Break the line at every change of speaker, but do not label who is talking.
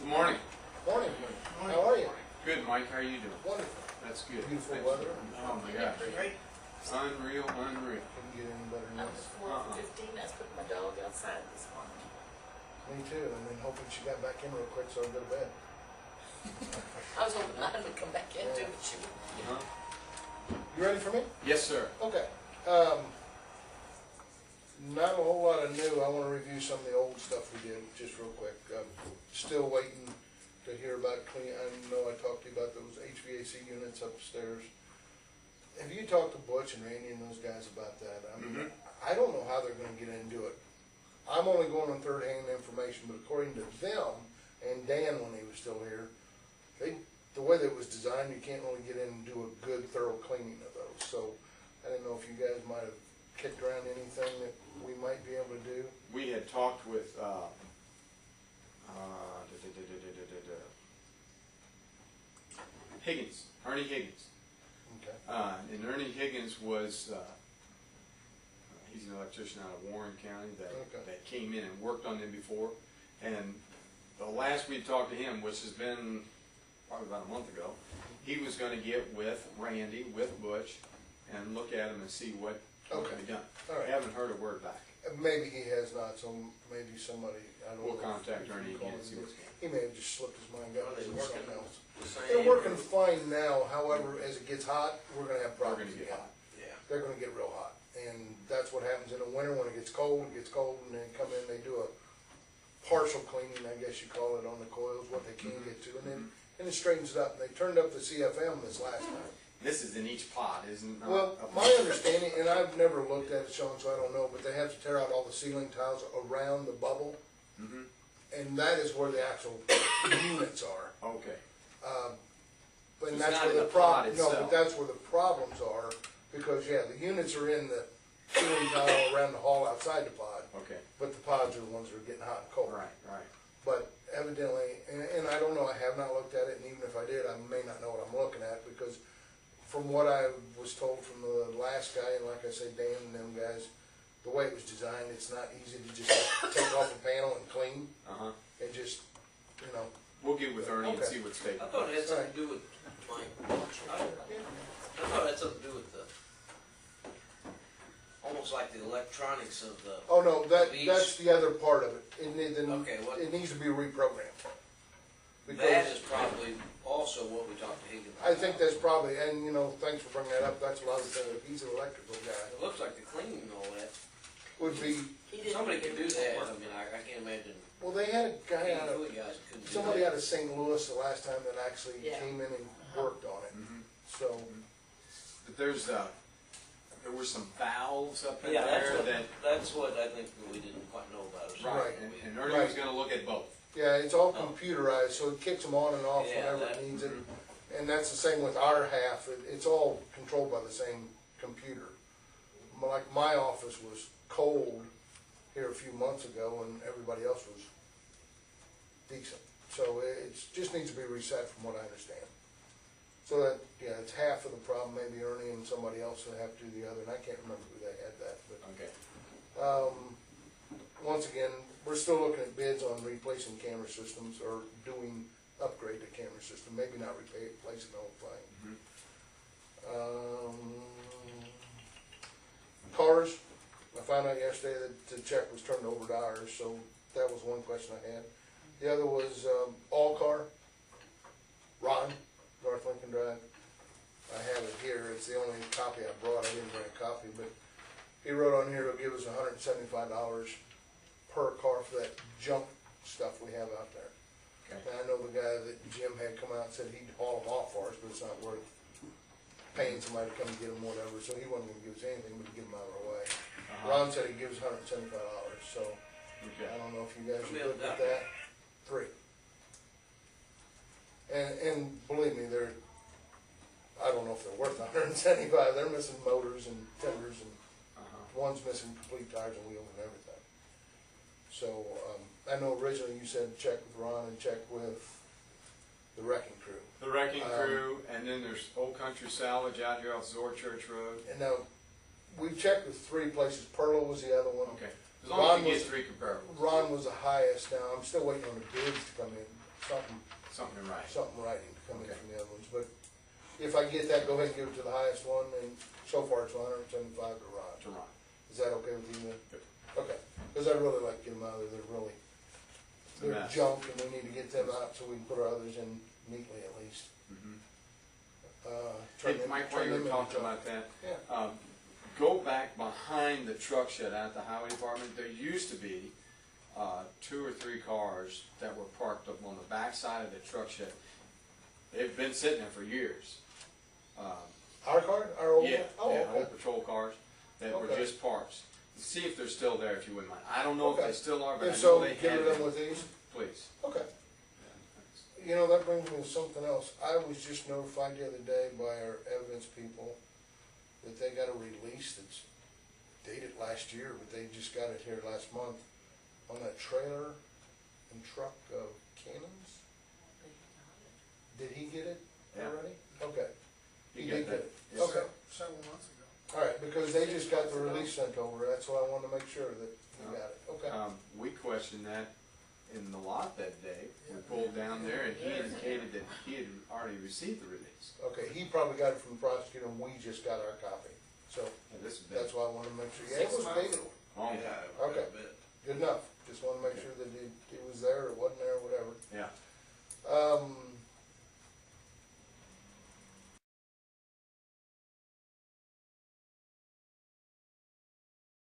Good morning.
Morning. How are you?
Good, Mike. How are you doing?
Wonderful.
That's good.
Beautiful
Thanks.
weather.
Oh my gosh.
Right?
Unreal, unreal.
Couldn't get any better than
I
this.
was 4:15, I was putting my dog outside this morning.
Me too, and then hoping she got back in real quick so I'd go to bed.
I was hoping Lana would come back in too, but she wouldn't.
You ready for me?
Yes, sir.
Okay. Not a whole lot of new. I want to review some of the old stuff we did just real quick. Still waiting to hear about clean. I know I talked to you about those HVAC units upstairs. Have you talked to Butch and Randy and those guys about that? I mean, I don't know how they're going to get into it. I'm only going on third-hand information, but according to them and Dan when he was still here, the way that it was designed, you can't really get in and do a good, thorough cleaning of those. So I didn't know if you guys might have kicked around anything that we might be able to do.
We had talked with Higgins, Ernie Higgins.
Okay.
And Ernie Higgins was, he's an electrician out of Warren County that came in and worked on them before. And the last we talked to him, which has been probably about a month ago, he was going to get with Randy, with Butch, and look at them and see what can be done.
All right.
I haven't heard a word back.
Maybe he has not, so maybe somebody, I don't know.
We'll contact Ernie
if you
again
call
and see
him.
what's going on.
He may have just slipped his mind out and did something else.
The
They're working fine now, however, as it gets hot, we're gonna have
We're
problems
going to get
again.
hot.
Yeah.
They're gonna get real hot, and that's what happens in the winter when it gets cold, and they come in, they do a partial cleaning, I guess you call it, on the coils, what they can get to, and then it straightens it up. And they turned up the CFM this last time.
This is in each pod, isn't it?
Well, my understanding, and I've never looked at it, Sean, so I don't know, but they have to tear out all the ceiling tiles around the bubble, and that is where the actual units are.
Okay.
But
So it's
that's
not
where
in
the
the pod
problem. No,
itself.
but that's where the problems are, because yeah, the units are in the ceiling tile around the hall outside the pod,
Okay.
but the pods are the ones that are getting hot and cold.
Right, right.
But evidently, and I don't know, I have not looked at it, and even if I did, I may not know what I'm looking at, because from what I was told from the last guy, and like I said, Dan and them guys, the way it was designed, it's not easy to just take off a panel and clean, and just, you know.
We'll get with Ernie and
Okay.
see what's taking.
I thought it had something to do with, Mike, I thought it had something to do with the, almost like the electronics of the.
Oh, no, that's
These-
the other part of it.
Okay, what-
It needs to be reprogrammed.
That
Because
is probably also what we talked to Higgins about.
I think that's probably, and you know, thanks for bringing that up, that's what I was saying, he's an electrical guy.
It looks like the cleaning and all that.
Would be,
He didn't
Somebody could do
give
that,
me
I mean, I can't imagine.
well, they had a guy out of,
You guys couldn't do
somebody
that.
out of St. Louis the last time that actually
Yeah.
came in and worked on it. So,
But there were some valves up in
Yeah,
there
that's what I think we didn't quite know about. or something.
Right.
And Ernie was going to look at both.
yeah, it's all computerized, so it kicks them on and off
Yeah,
whenever it
that-
needs it. And that's the same with our half, it's all controlled by the same computer. Like my office was cold here a few months ago and everybody else was decent. So it just needs to be reset from what I understand. So that, yeah, it's half of the problem, maybe Ernie and somebody else will have to do the other, and I can't remember who they had that, but.
Okay.
Once again, we're still looking at bids on replacing camera systems or doing upgrade to camera system, maybe not replacing the whole thing. Cars, I found out yesterday that the check was turned over to ours, so that was one question I had. The other was All Car, Ron, North Lincoln Drive. I have it here, it's the only copy I brought, I didn't bring a copy, but he wrote on here, he'll give us $175 per car for that junk stuff we have out there.
Okay.
And I know the guy that Jim had come out and said he'd haul them off for us, but it's not worth paying somebody to come and get them, whatever, so he wasn't gonna give us anything but to give them out of our way. Ron said he gives $175, so
Okay.
I don't know if you guys are
How many
good
of
with
them?
that. 3. And believe me, I don't know if they're worth $175, they're missing motors and tenders and one's missing complete tires and wheels and everything. So, I know originally you said check with Ron and check with the wrecking crew.
The wrecking crew, and then there's Old Country Salvage out here off Zor Church Road.
And now, we've checked with 3 places, Perla was the other one.
Okay. As long as you
Ron
get 3 comparables.
Ron was the highest. Now, I'm still waiting on the bids to come in.
Something in writing.
something writing coming
Okay.
from the other ones, but if I get that, go ahead and give it to the highest one, and so far it's 175 to Rod.
To Ron.
Is that okay with you then?
Good.
Okay, because I'd really like to get them out of there, they're really,
It's a
they're
mess.
junk, and we need to get them out so we can put our others in neatly at least.
Mhm.
Turn
Hey,
them-
Mike,
turn
while you
them
were
into
talking
junk.
about that,
Yeah,
go back behind the truck shed out at the highway department. There used to be 2 or 3 cars that were parked up on the back side of the truck shed. They've been sitting there for years.
our car, our old one?
Yeah,
Oh,
yeah,
okay.
old patrol cars that were
Okay.
just parks. See if they're still there, if you wouldn't mind. I don't know if
Okay.
they still are, but I
If
know
so,
they
get
had
rid of them
them.
with these?
Please.
Okay. You know, that brings me to something else. I was just notified the other day by our evidence people that they got a release that's dated last year, but they just got it here last month on that trailer and truck of Cannons. Did he get it
Yeah.
already? Okay.
You
He
get
did
that?
get it.
Yes,
Okay.
sir.
Several months ago.
All right, because they just got the release sent over. That's why I wanted to make sure that he got it. Okay.
We questioned that in the lot that day. We pulled down there and he indicated that he had already received the release.
Okay, he probably got it from the prosecutor and we just got our copy. So
And this has been,
that's why I wanted to make sure. Yeah, it was dated